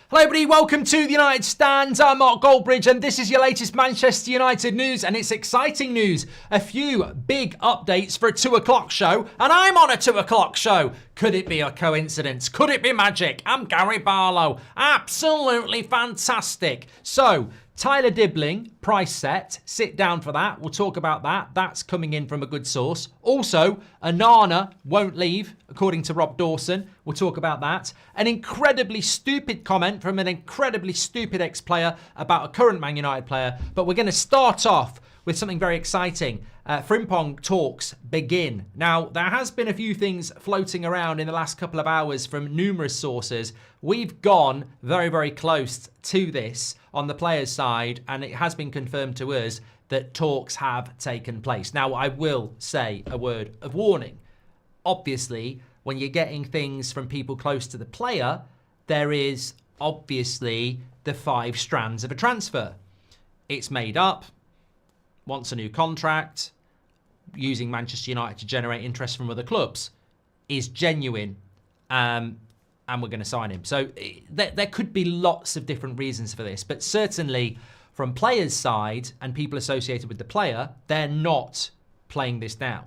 Hello everybody, welcome to the United Stand. I'm Mark Goldbridge and this is your latest Manchester United news, and it's exciting news. A few big updates for a 2 o'clock show, and I'm on a 2 o'clock show. Could it be a coincidence? Could it be magic? I'm Gary Barlow. Absolutely fantastic. So, Tyler Dibling, price set. Sit down for that. We'll talk about that. That's coming in from a good source. Also, Onana won't leave, according to Rob Dawson. We'll talk about that. An incredibly stupid comment from an incredibly stupid ex-player about a current Man United player. But we're going to start off with something very exciting. Frimpong talks begin. Now, there has been a few things floating around in the last couple of hours from numerous sources. We've gone very, very close to this on the players' side, and it has been confirmed to us that talks have taken place. Now, I will say a word of warning. Obviously, when you're getting things from people close to the player, there is obviously the 5 strands of a transfer. It's made up, wants a new contract, using Manchester United to generate interest from other clubs, is genuine, and we're going to sign him. So there could be lots of different reasons for this, but certainly from players' side and people associated with the player, they're not playing this down.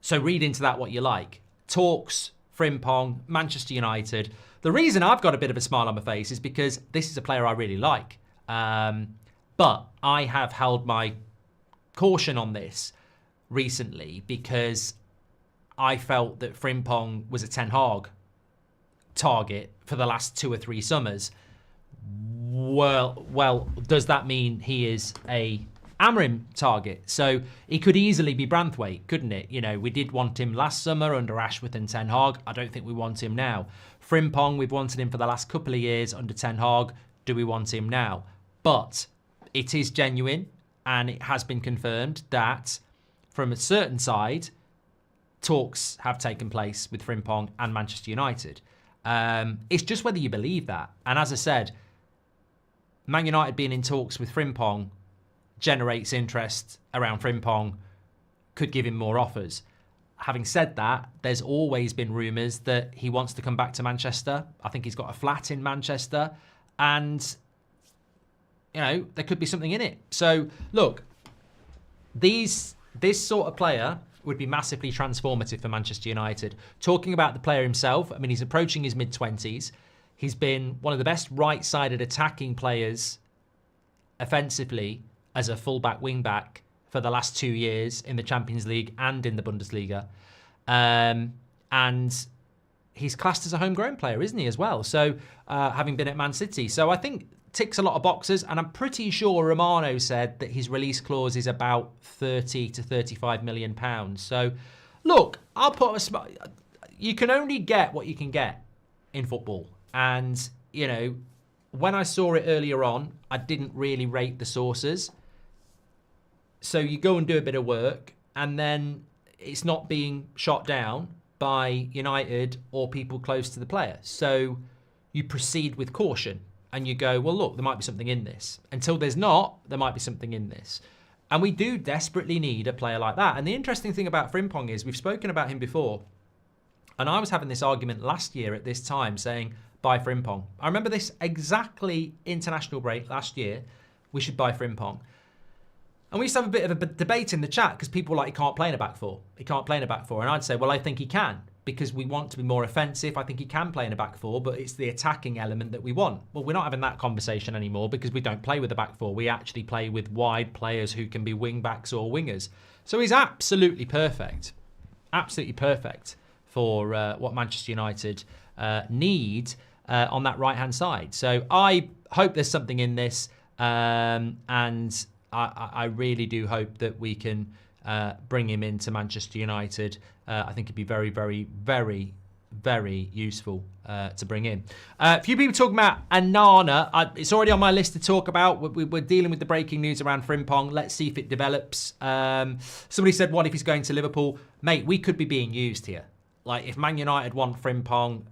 So read into that what you like. Talks, Frimpong, Manchester United. The reason I've got a bit of a smile on my face is because this is a player I really like. But I have held my caution on this recently because I felt that Frimpong was a Ten Hag target for the last 2 or 3 summers. Well, does that mean he is a Amrim target? So he could easily be Branthwaite, couldn't it? You know, we did want him last summer under Ashworth and Ten Hag. I don't think we want him now. Frimpong, we've wanted him for the last couple of years under Ten Hag. Do we want him now? But it is genuine, and it has been confirmed that from a certain side, talks have taken place with Frimpong and Manchester United. It's just whether you believe that. And as I said, Man United being in talks with Frimpong generates interest around Frimpong, could give him more offers. Having said that, there's always been rumours that he wants to come back to Manchester. I think he's got a flat in Manchester, and you know, there could be something in it. So, look, this sort of player would be massively transformative for Manchester United. Talking about the player himself, I mean, he's approaching his mid-20s. He's been one of the best right-sided attacking players offensively as a full-back, wing-back for the last 2 years in the Champions League and in the Bundesliga. And he's classed as a homegrown player, isn't he, as well? So, having been at Man City. So, I think ticks a lot of boxes, and I'm pretty sure Romano said that his release clause is about 30 to 35 million pounds. So, look, I'll put you can only get what you can get in football. And, you know, when I saw it earlier on, I didn't really rate the sources. So you go and do a bit of work, and then it's not being shot down by United or people close to the player. So you proceed with caution. And you go, well, look, there might be something in this. Until there's not, there might be something in this. And we do desperately need a player like that. And the interesting thing about Frimpong is we've spoken about him before. And I was having this argument last year at this time saying, buy Frimpong. I remember this exactly international break last year. We should buy Frimpong. And we used to have a bit of a debate in the chat because people were like, he can't play in a back four. He can't play in a back four. And I'd say, well, I think he can, because we want to be more offensive. I think he can play in a back four, but it's the attacking element that we want. Well, we're not having that conversation anymore because we don't play with a back four. We actually play with wide players who can be wing backs or wingers. So he's absolutely perfect. Absolutely perfect for what Manchester United need on that right-hand side. So I hope there's something in this, and I really do hope that we can bring him into Manchester United. I think it'd be very, very, very, very useful to bring in. A few people talking about Onana. It's already on my list to talk about. We're dealing with the breaking news around Frimpong. Let's see if it develops. Somebody said, what if he's going to Liverpool? Mate, we could be being used here. Like, if Man United want Frimpong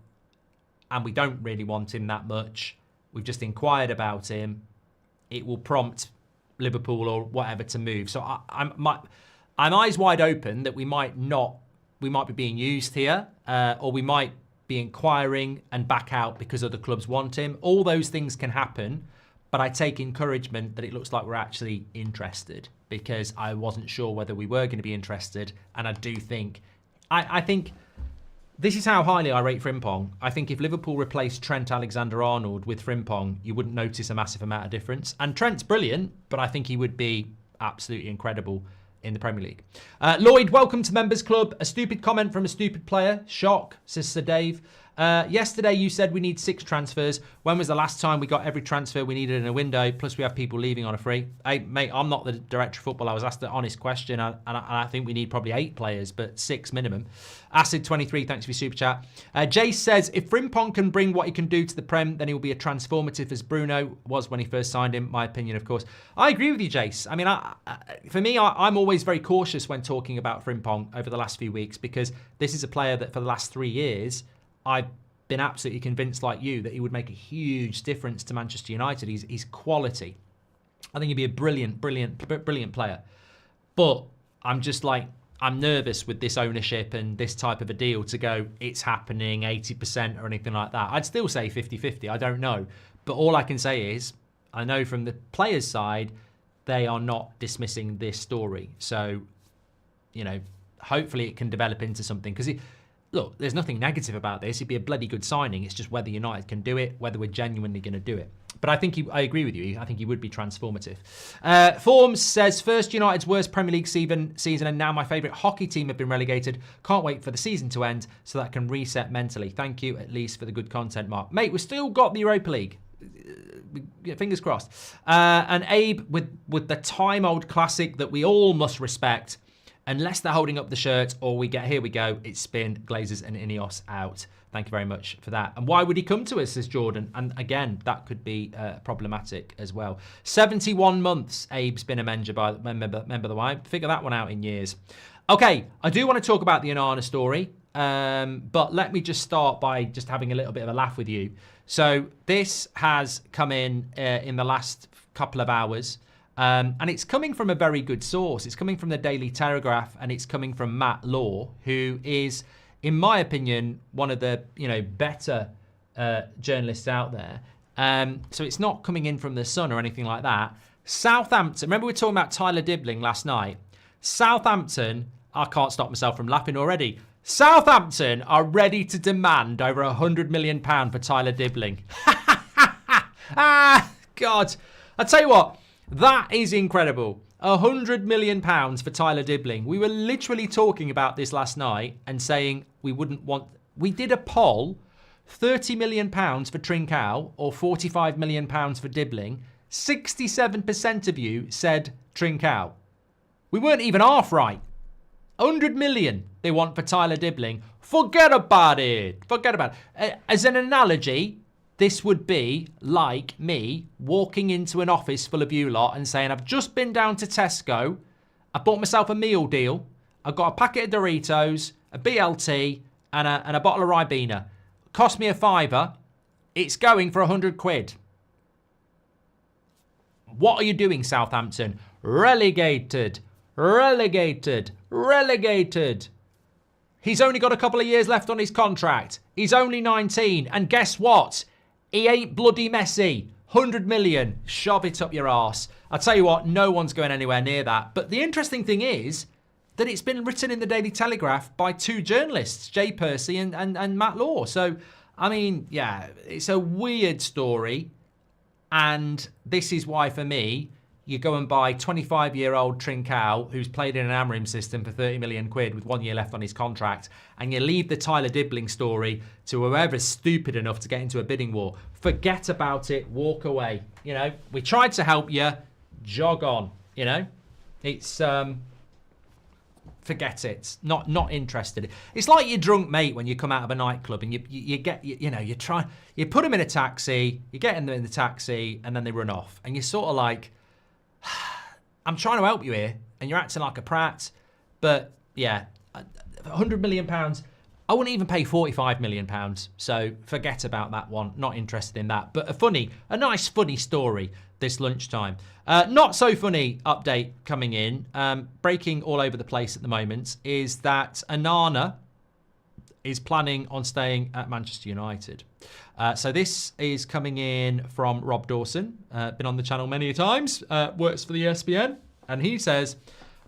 and we don't really want him that much, we've just inquired about him, it will prompt Liverpool or whatever to move. So I'm eyes wide open that we might be being used here, or we might be inquiring and back out because other clubs want him. All those things can happen, but I take encouragement that it looks like we're actually interested, because I wasn't sure whether we were going to be interested, and I do think, I think this is how highly I rate Frimpong. I think if Liverpool replaced Trent Alexander-Arnold with Frimpong, you wouldn't notice a massive amount of difference. And Trent's brilliant, but I think he would be absolutely incredible in the Premier League. Lloyd, welcome to Members Club. A stupid comment from a stupid player. Shock, says Sir Dave. Yesterday you said we need 6 transfers. When was the last time we got every transfer we needed in a window? Plus we have people leaving on a free. Hey, mate, I'm not the director of football. I was asked the honest question, and I think we need probably 8 players, but 6 minimum. Acid23, thanks for your super chat. Jace says, if Frimpong can bring what he can do to the Prem, then he will be as transformative as Bruno was when he first signed him. My opinion, of course. I agree with you, Jace. I mean, for me, I'm always very cautious when talking about Frimpong over the last few weeks, because this is a player that for the last 3 years, I've been absolutely convinced, like you, that he would make a huge difference to Manchester United. He's quality. I think he'd be a brilliant player. But I'm just like, I'm nervous with this ownership and this type of a deal to go, it's happening 80% or anything like that. I'd still say 50-50. I don't know. But all I can say is, I know from the players' side, they are not dismissing this story. So, you know, hopefully it can develop into something. Because look, there's nothing negative about this. It'd be a bloody good signing. It's just whether United can do it, whether we're genuinely going to do it. But I think I agree with you. I think he would be transformative. Forms says, first United's worst Premier League season, and now my favourite hockey team have been relegated. Can't wait for the season to end so that I can reset mentally. Thank you, at least, for the good content, Mark. Mate, we've still got the Europa League. Fingers crossed. And Abe, with the time-old classic that we all must respect, unless they're holding up the shirt or we get, here we go, it's Spin, Glazers and Ineos out. Thank you very much for that. And why would he come to us, says Jordan? And again, that could be problematic as well. 71 months Abe's been a member of the Y. Figure that one out in years. Okay, I do want to talk about the Onana story, but let me just start by just having a little bit of a laugh with you. So this has come in the last couple of hours. And it's coming from a very good source. It's coming from the Daily Telegraph, and it's coming from Matt Law, who is, in my opinion, one of the better journalists out there. So it's not coming in from the Sun or anything like that. Southampton, remember we were talking about Tyler Dibling last night? Southampton, I can't stop myself from laughing already. Southampton are ready to demand over £100 million for Tyler Dibling. God. I'll tell you what. That is incredible. £100 million for Tyler Dibling. We were literally talking about this last night and saying we wouldn't want... We did a poll, £30 million for Trincao or £45 million for Dibling. 67% of you said Trincao. We weren't even half right. 100 million they want for Tyler Dibling. Forget about it. Forget about it. As an analogy, this would be like me walking into an office full of you lot and saying, I've just been down to Tesco. I bought myself a meal deal. I've got a packet of Doritos, a BLT, and a bottle of Ribena. Cost me a £5. It's going for 100 quid. What are you doing, Southampton? Relegated. Relegated. Relegated. He's only got a couple of years left on his contract. He's only 19. And guess what? He ain't bloody Messi. 100 million. Shove it up your arse. I'll tell you what, no one's going anywhere near that. But the interesting thing is that it's been written in the Daily Telegraph by 2 journalists, Jay Percy and Matt Law. So, I mean, yeah, it's a weird story. And this is why, for me, you go and buy 25-year-old Trincao, who's played in an Amorim system for 30 million quid with 1 year left on his contract, and you leave the Tyler Dibling story to whoever's stupid enough to get into a bidding war. Forget about it. Walk away. You know, we tried to help you. Jog on. You know, it's forget it. Not interested. It's like your drunk mate when you come out of a nightclub and you put them in a taxi, you get in the taxi, and then they run off, and you're sort of like, I'm trying to help you here, and you're acting like a prat. But yeah, £100 million. I wouldn't even pay £45 million. So forget about that one. Not interested in that. But a nice funny story this lunchtime. Not so funny update coming in. Breaking all over the place at the moment is that Onana is planning on staying at Manchester United. So this is coming in from Rob Dawson, been on the channel many times, works for the ESPN, and he says,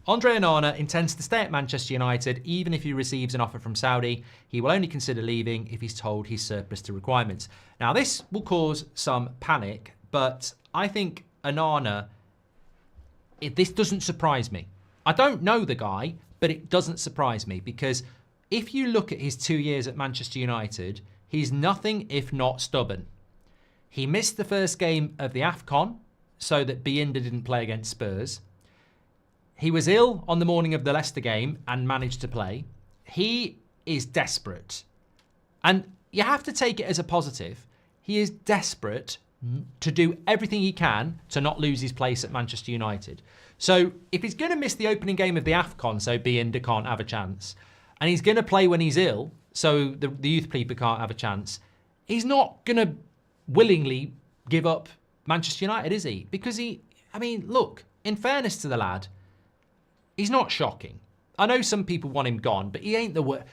Andre Onana intends to stay at Manchester United even if he receives an offer from Saudi. He will only consider leaving if he's told he's surplus to requirements. Now this will cause some panic, but I think Onana, this doesn't surprise me. I don't know the guy, but it doesn't surprise me because if you look at his 2 years at Manchester United, he's nothing if not stubborn. He missed the first game of the AFCON so that Binder didn't play against Spurs. He was ill on the morning of the Leicester game and managed to play. He is desperate. And you have to take it as a positive. He is desperate to do everything he can to not lose his place at Manchester United. So if he's going to miss the opening game of the AFCON so Binder can't have a chance, and he's going to play when he's ill so the youth people can't have a chance, he's not going to willingly give up Manchester United, is he? Because look, in fairness to the lad, he's not shocking. I know some people want him gone, but he ain't the worst.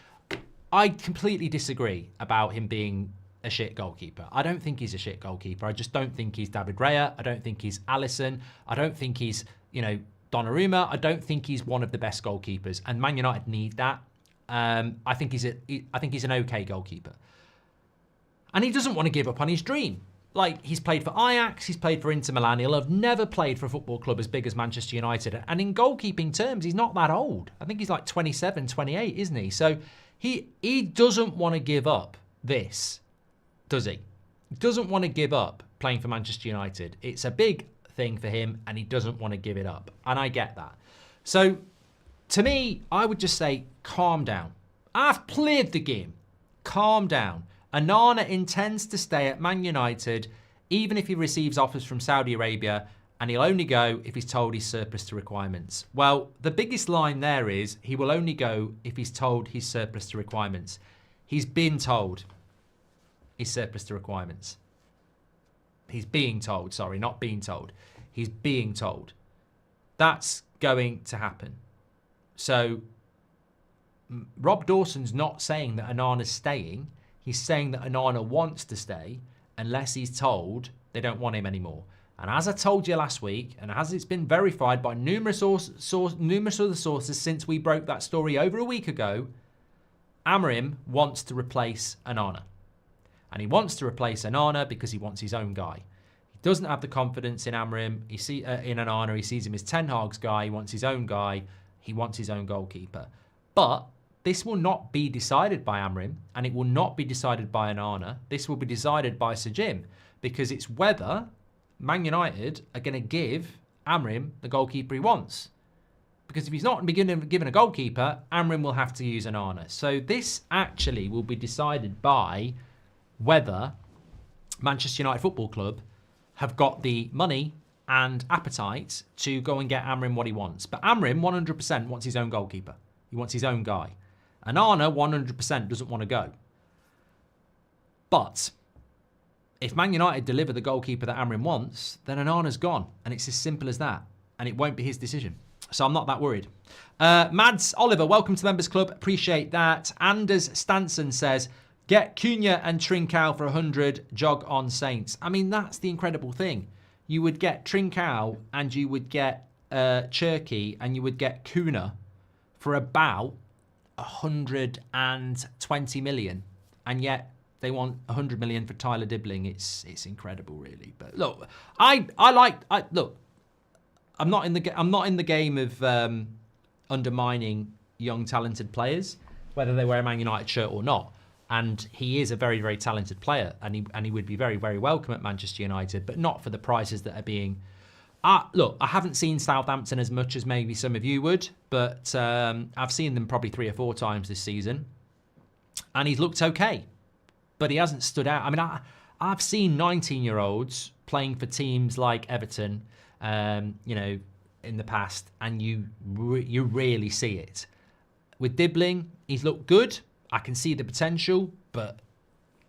I completely disagree about him being a shit goalkeeper. I don't think he's a shit goalkeeper. I just don't think he's David Raya. I don't think he's Alisson. I don't think he's, Donnarumma. I don't think he's one of the best goalkeepers. And Man United need that. I think he's an okay goalkeeper. And he doesn't want to give up on his dream. Like, he's played for Ajax, he's played for Inter Milan. He'll have never played for a football club as big as Manchester United. And in goalkeeping terms, he's not that old. I think he's like 27, 28, isn't he? So he doesn't want to give up this, does he? He doesn't want to give up playing for Manchester United. It's a big thing for him, and he doesn't want to give it up. And I get that. So, to me, I would just say, calm down. I've played the game. Calm down. Onana intends to stay at Man United even if he receives offers from Saudi Arabia, and he'll only go if he's told he's surplus to requirements. Well, the biggest line there is he will only go if he's told he's surplus to requirements. He's been told he's surplus to requirements. He's being told, sorry, not being told. He's being told. That's going to happen. So, Rob Dawson's not saying that Onana's staying. He's saying that Onana wants to stay unless he's told they don't want him anymore. And as I told you last week, and as it's been verified by numerous other sources since we broke that story over a week ago, Amorim wants to replace Onana. And he wants to replace Onana because he wants his own guy. He doesn't have the confidence in Amorim, in Onana. He sees him as Ten Hag's guy. He wants his own guy. He wants his own goalkeeper. But this will not be decided by Amorim, and it will not be decided by Onana. This will be decided by Sir Jim, because it's whether Man United are going to give Amorim the goalkeeper he wants. Because if he's not given a goalkeeper, Amorim will have to use Onana. So this actually will be decided by whether Manchester United Football Club have got the money and appetite to go and get Amorim what he wants. But Amorim 100% wants his own goalkeeper. He wants his own guy. Onana 100% doesn't want to go. But if Man United deliver the goalkeeper that Amorim wants, then Onana's gone. And it's as simple as that. And it won't be his decision. So I'm not that worried. Mads Oliver, welcome to the Members Club. Appreciate that. Anders Stanson says, get Cunha and Trincao for 100, jog on Saints. I mean, that's the incredible thing. You would get Trincao and you would get Cherki and you would get Cunha for about 120 million, and yet they want 100 million for Tyler Dibling. It's incredible, really. But look, look. I'm not in the game of undermining young talented players, whether they wear a Man United shirt or not. And he is a very, very talented player, and he would be very, very welcome at Manchester United, but not for the prices that are being. Look, I haven't seen Southampton as much as maybe some of you would, but I've seen them probably 3 or 4 times this season. And he's looked okay, but he hasn't stood out. I mean, I've seen 19-year-olds playing for teams like Everton, in the past, and you rarely see it. With Dibling, he's looked good. I can see the potential, but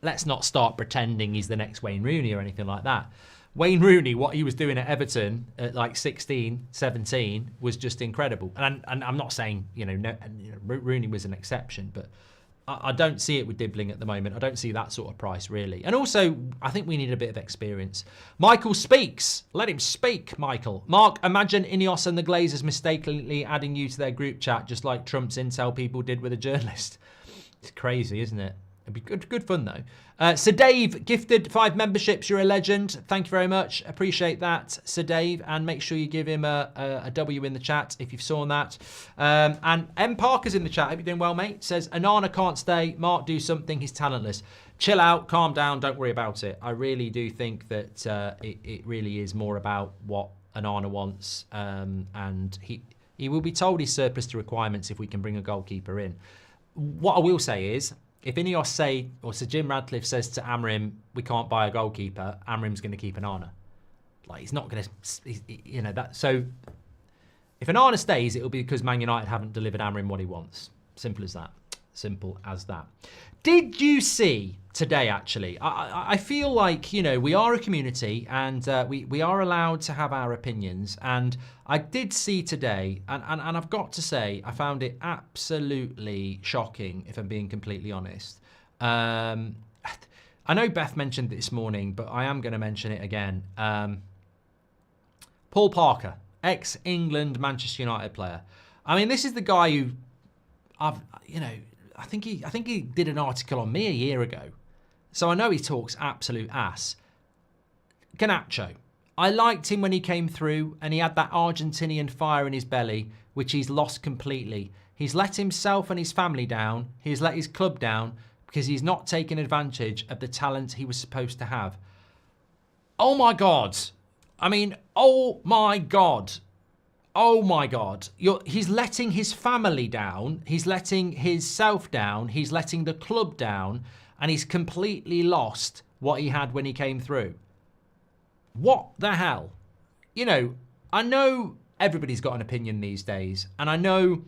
let's not start pretending he's the next Wayne Rooney or anything like that. Wayne Rooney, what he was doing at Everton at like 16, 17 was just incredible. And I'm not saying, Rooney was an exception, but I don't see it with Dibling at the moment. I don't see that sort of price, really. And also, I think we need a bit of experience. Michael speaks. Let him speak, Michael. Mark, imagine Ineos and the Glazers mistakenly adding you to their group chat, just like Trump's intel people did with a journalist. It's crazy, isn't it? It'd be good fun, though. Sir Dave, gifted 5 memberships. You're a legend. Thank you very much. Appreciate that, Sir Dave. And make sure you give him a W in the chat if you've saw that. And M. Parker's in the chat. Hope you're doing well, mate. Says, Onana can't stay. Mark, do something. He's talentless. Chill out. Calm down. Don't worry about it. I really do think that it really is more about what Onana wants. And he will be told he's surplus to requirements if we can bring a goalkeeper in. What I will say is, if Ineos say, or Sir Jim Radcliffe says to Amrim, we can't buy a goalkeeper, Amrim's going to keep Onana. Like, he's not going to, you know, that. So, if Onana stays, it'll be because Man United haven't delivered Amrim what he wants. Simple as that. Simple as that. Did you see today, actually? I feel like, you know, we are a community and we are allowed to have our opinions. And I did see today, and I've got to say, I found it absolutely shocking, if I'm being completely honest. I know Beth mentioned it this morning, but I am going to mention it again. Paul Parker, ex-England Manchester United player. I mean, this is the guy who, I think he did an article on me a year ago. So I know he talks absolute ass. Garnacho. I liked him when he came through and he had that Argentinian fire in his belly, which he's lost completely. He's let himself and his family down. He's let his club down because he's not taken advantage of the talent he was supposed to have. Oh my God. I mean, oh my God. Oh my God. He's letting his family down. He's letting his self down. He's letting the club down. And he's completely lost what he had when he came through. What the hell? You know, I know everybody's got an opinion these days. And I know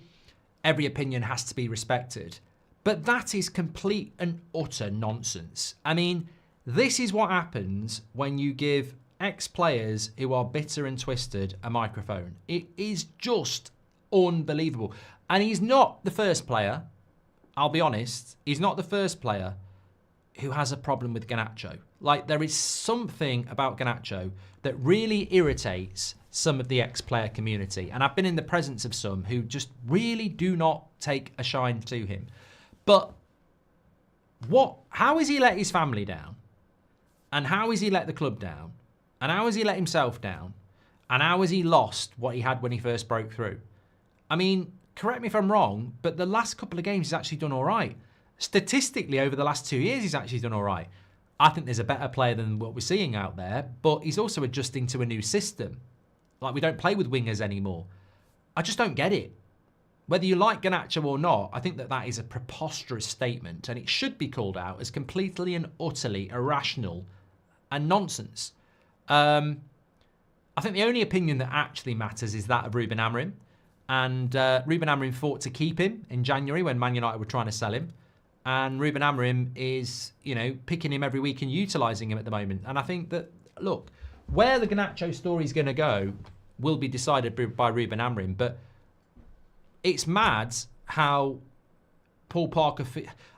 every opinion has to be respected. But that is complete and utter nonsense. I mean, this is what happens when you give ex-players who are bitter and twisted a microphone. It is just unbelievable. And he's not the first player, I'll be honest, he's not the first player who has a problem with Garnacho. Like, there is something about Garnacho that really irritates some of the ex-player community. And I've been in the presence of some who just really do not take a shine to him. But how has he let his family down? And how has he let the club down? And how has he let himself down? And how has he lost what he had when he first broke through? I mean, correct me if I'm wrong, but the last couple of games he's actually done all right. Statistically, over the last 2 years, he's actually done all right. I think there's a better player than what we're seeing out there, but he's also adjusting to a new system. Like, we don't play with wingers anymore. I just don't get it. Whether you like Garnacho or not, I think that is a preposterous statement, and it should be called out as completely and utterly irrational and nonsense. I think the only opinion that actually matters is that of Ruben Amorim. And Ruben Amorim fought to keep him in January when Man United were trying to sell him. And Ruben Amorim is, you know, picking him every week and utilising him at the moment. And I think that, look, where the Garnacho story is going to go will be decided by Ruben Amorim. But it's mad how Paul Parker...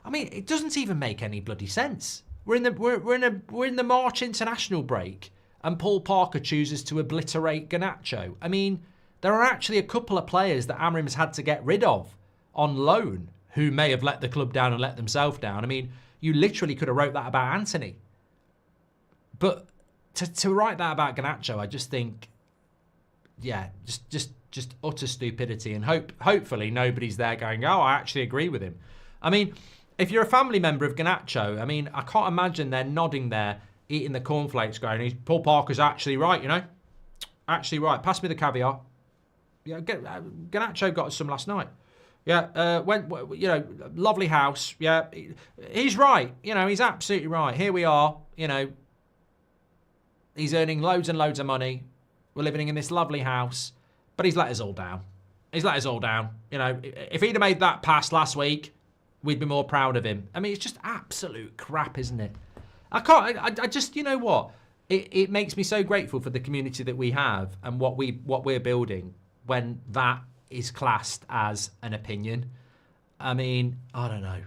I mean, it doesn't even make any bloody sense. We're in the March international break, and Paul Parker chooses to obliterate Garnacho. I mean, there are actually a couple of players that Amorim's had to get rid of on loan who may have let the club down and let themselves down. I mean, you literally could have wrote that about Anthony. But to write that about Garnacho, I just think, yeah, just utter stupidity. And hopefully nobody's there going, oh, I actually agree with him. I mean, if you're a family member of Garnacho, I mean, I can't imagine they're nodding there, eating the cornflakes, going, Paul Parker's actually right, you know? Actually right. Pass me the caviar. Yeah, Garnacho got us some last night. Yeah, you know, lovely house. Yeah, he's right. You know, he's absolutely right. Here we are, you know, he's earning loads and loads of money. We're living in this lovely house, but he's let us all down. He's let us all down. You know, if he'd have made that pass last week, we'd be more proud of him. I mean, it's just absolute crap, isn't it? I just, you know what? It makes me so grateful for the community that we have and what we're building when that is classed as an opinion. I mean, I don't know.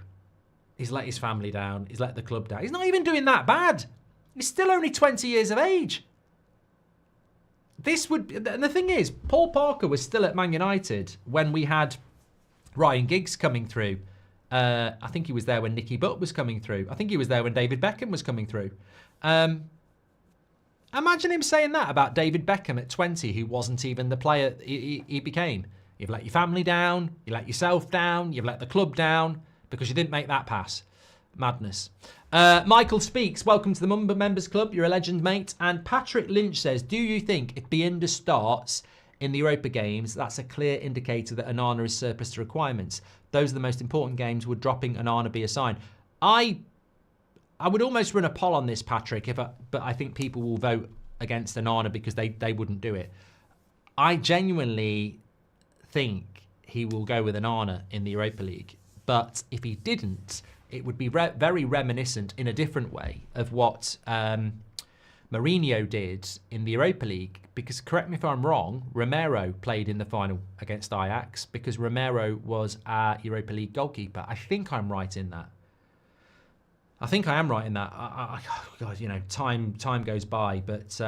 He's let his family down. He's let the club down. He's not even doing that bad. He's still only 20 years of age. And the thing is, Paul Parker was still at Man United when we had Ryan Giggs coming through. I think he was there when Nicky Butt was coming through. I think he was there when David Beckham was coming through. Imagine him saying that about David Beckham at 20, who wasn't even the player he became. You've let your family down, you let yourself down, you've let the club down because you didn't make that pass. Madness. Michael Speaks, welcome to the Mumba Members Club. You're a legend, mate. And Patrick Lynch says, do you think if Bienda starts in the Europa games, that's a clear indicator that Onana is surplus to requirements? Those are the most important games. Would dropping Onana be a sign? I would almost run a poll on this, Patrick, but I think people will vote against Onana because they wouldn't do it. I genuinely think he will go with Onana in the Europa League. But if he didn't, it would be very reminiscent in a different way of what Mourinho did in the Europa League. Because, correct me if I'm wrong, Romero played in the final against Ajax because Romero was our Europa League goalkeeper. I think I'm right in that. I think I am right in that. God, you know, time goes by. But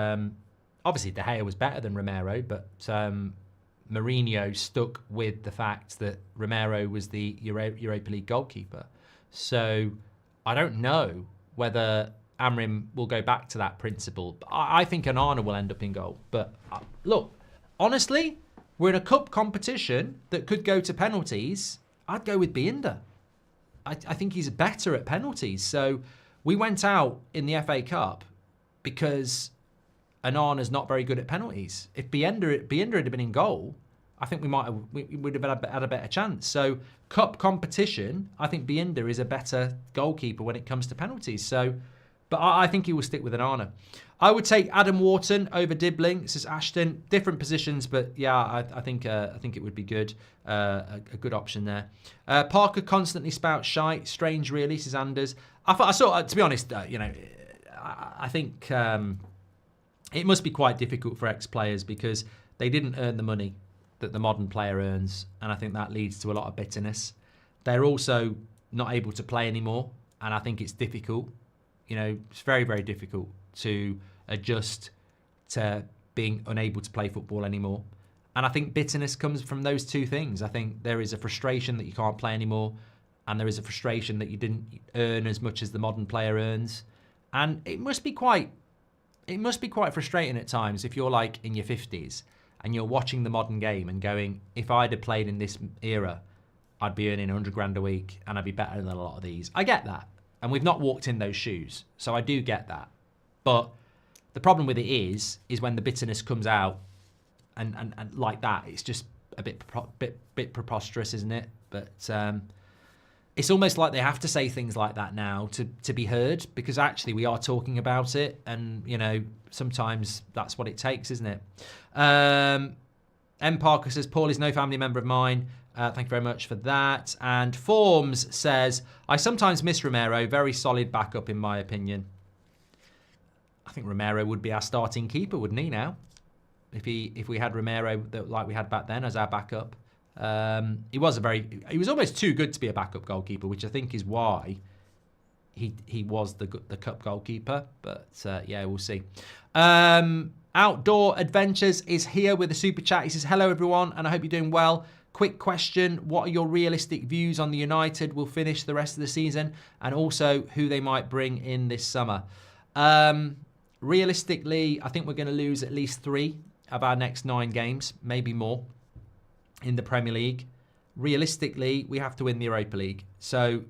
obviously De Gea was better than Romero, but Mourinho stuck with the fact that Romero was the Europa League goalkeeper. So I don't know whether Amrim will go back to that principle. I think Onana will end up in goal. But look, honestly, we're in a cup competition that could go to penalties. I'd go with Bienda. I think he's better at penalties. So we went out in the FA Cup because Onana's not very good at penalties. If Bienda had been in goal, I think we would have had a better chance. So cup competition, I think Bienda is a better goalkeeper when it comes to penalties. So, but I think he will stick with Onana. I would take Adam Wharton over Dibling. This is Ashton. Different positions, but yeah, I think it would be good. A good option there. Parker constantly spouts shite. Strange, really, says Anders. I saw, to be honest, I think it must be quite difficult for ex-players because they didn't earn the money that the modern player earns, and I think that leads to a lot of bitterness. They're also not able to play anymore, and I think it's difficult. You know, it's very, very difficult to adjust to being unable to play football anymore. And I think bitterness comes from those two things. I think there is a frustration that you can't play anymore, and there is a frustration that you didn't earn as much as the modern player earns. And it must be quite frustrating at times if you're like in your 50s and you're watching the modern game and going, if I'd have played in this era, I'd be earning 100 grand a week and I'd be better than a lot of these. I get that. And we've not walked in those shoes. So I do get that. But the problem with it is when the bitterness comes out and like that, it's just a bit preposterous, isn't it? But it's almost like they have to say things like that now to be heard, because actually we are talking about it, and you know, sometimes that's what it takes, isn't it? M. Parker says, Paul is no family member of mine. Thank you very much for that. And Forms says, I sometimes miss Romero. Very solid backup in my opinion. I think Romero would be our starting keeper, wouldn't he now? If we had Romero like we had back then as our backup. He was almost too good to be a backup goalkeeper, which I think is why he was the cup goalkeeper. But yeah, we'll see. Outdoor Adventures is here with a super chat. He says, hello everyone, and I hope you're doing well. Quick question, what are your realistic views on the United will finish the rest of the season, and also who they might bring in this summer? Realistically, I think we're going to lose at least 3 of our next 9 games, maybe more, in the Premier League. Realistically, we have to win the Europa League. So,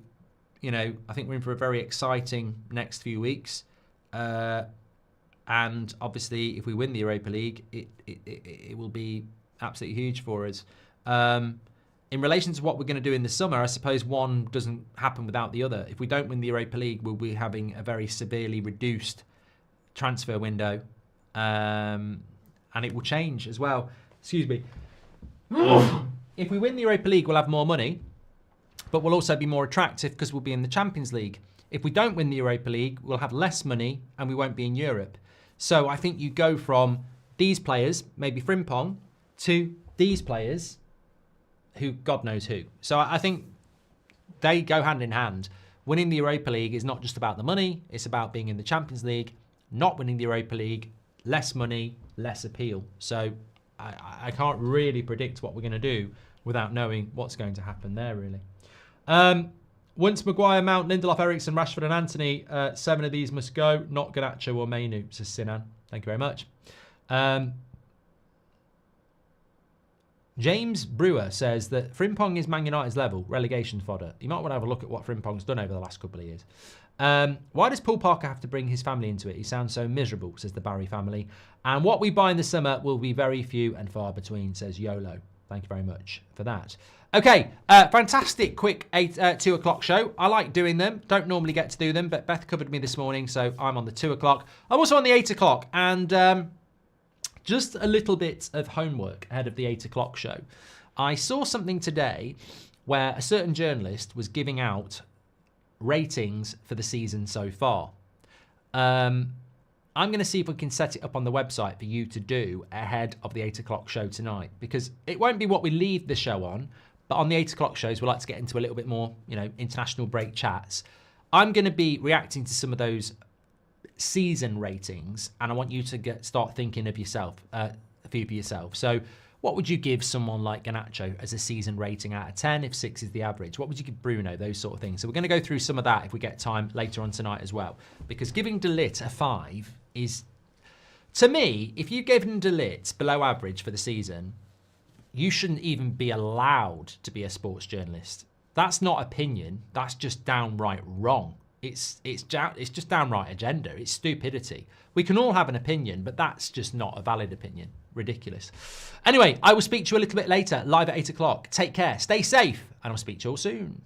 you know, I think we're in for a very exciting next few weeks. And obviously, if we win the Europa League, it will be absolutely huge for us. In relation to what we're going to do in the summer, I suppose one doesn't happen without the other. If we don't win the Europa League, we'll be having a very severely reduced transfer window. And it will change as well. Excuse me. If we win the Europa League, we'll have more money, but we'll also be more attractive because we'll be in the Champions League. If we don't win the Europa League, we'll have less money and we won't be in Europe. So I think you go from these players, maybe Frimpong, to these players who God knows who. So I think they go hand in hand. winning the Europa League is not just about the money, it's about being in the Champions League. Not winning the Europa League, less money, less appeal. So I can't really predict what we're going to do without knowing what's going to happen there, really. Once Maguire, Mount, Lindelof, Eriksen, Rashford and Anthony, 7 of these must go, not Garnacho or Mainu, says Sinan. Thank you very much. James Brewer says that Frimpong is Man United's level, relegation fodder. You might want to have a look at what Frimpong's done over the last couple of years. Why does Paul Parker have to bring his family into it? He sounds so miserable, says the Barry family. And what we buy in the summer will be very few and far between, says YOLO. Thank you very much for that. Okay, fantastic quick 2 o'clock show. I like doing them. Don't normally get to do them, but Beth covered me this morning, so I'm on the 2 o'clock. I'm also on the 8 o'clock, and just a little bit of homework ahead of the 8 o'clock show. I saw something today where a certain journalist was giving out ratings for the season so far. I'm going to see if we can set it up on the website for you to do ahead of the 8 o'clock show tonight, because it won't be what we leave the show on, but on the 8 o'clock shows, we like to get into a little bit more, international break chats. I'm going to be reacting to some of those season ratings, and I want you to start thinking of yourself, for yourself. So what would you give someone like Garnacho as a season rating out of 10 if 6 is the average? What would you give Bruno? Those sort of things. So we're going to go through some of that if we get time later on tonight as well. Because giving De Ligt a 5 is, to me, if you gave De Ligt below average for the season, you shouldn't even be allowed to be a sports journalist. That's not opinion. That's just downright wrong. It's just downright agenda. It's stupidity. We can all have an opinion, but that's just not a valid opinion. Ridiculous. Anyway, I will speak to you a little bit later, live at 8 o'clock. Take care, stay safe, and I'll speak to you all soon.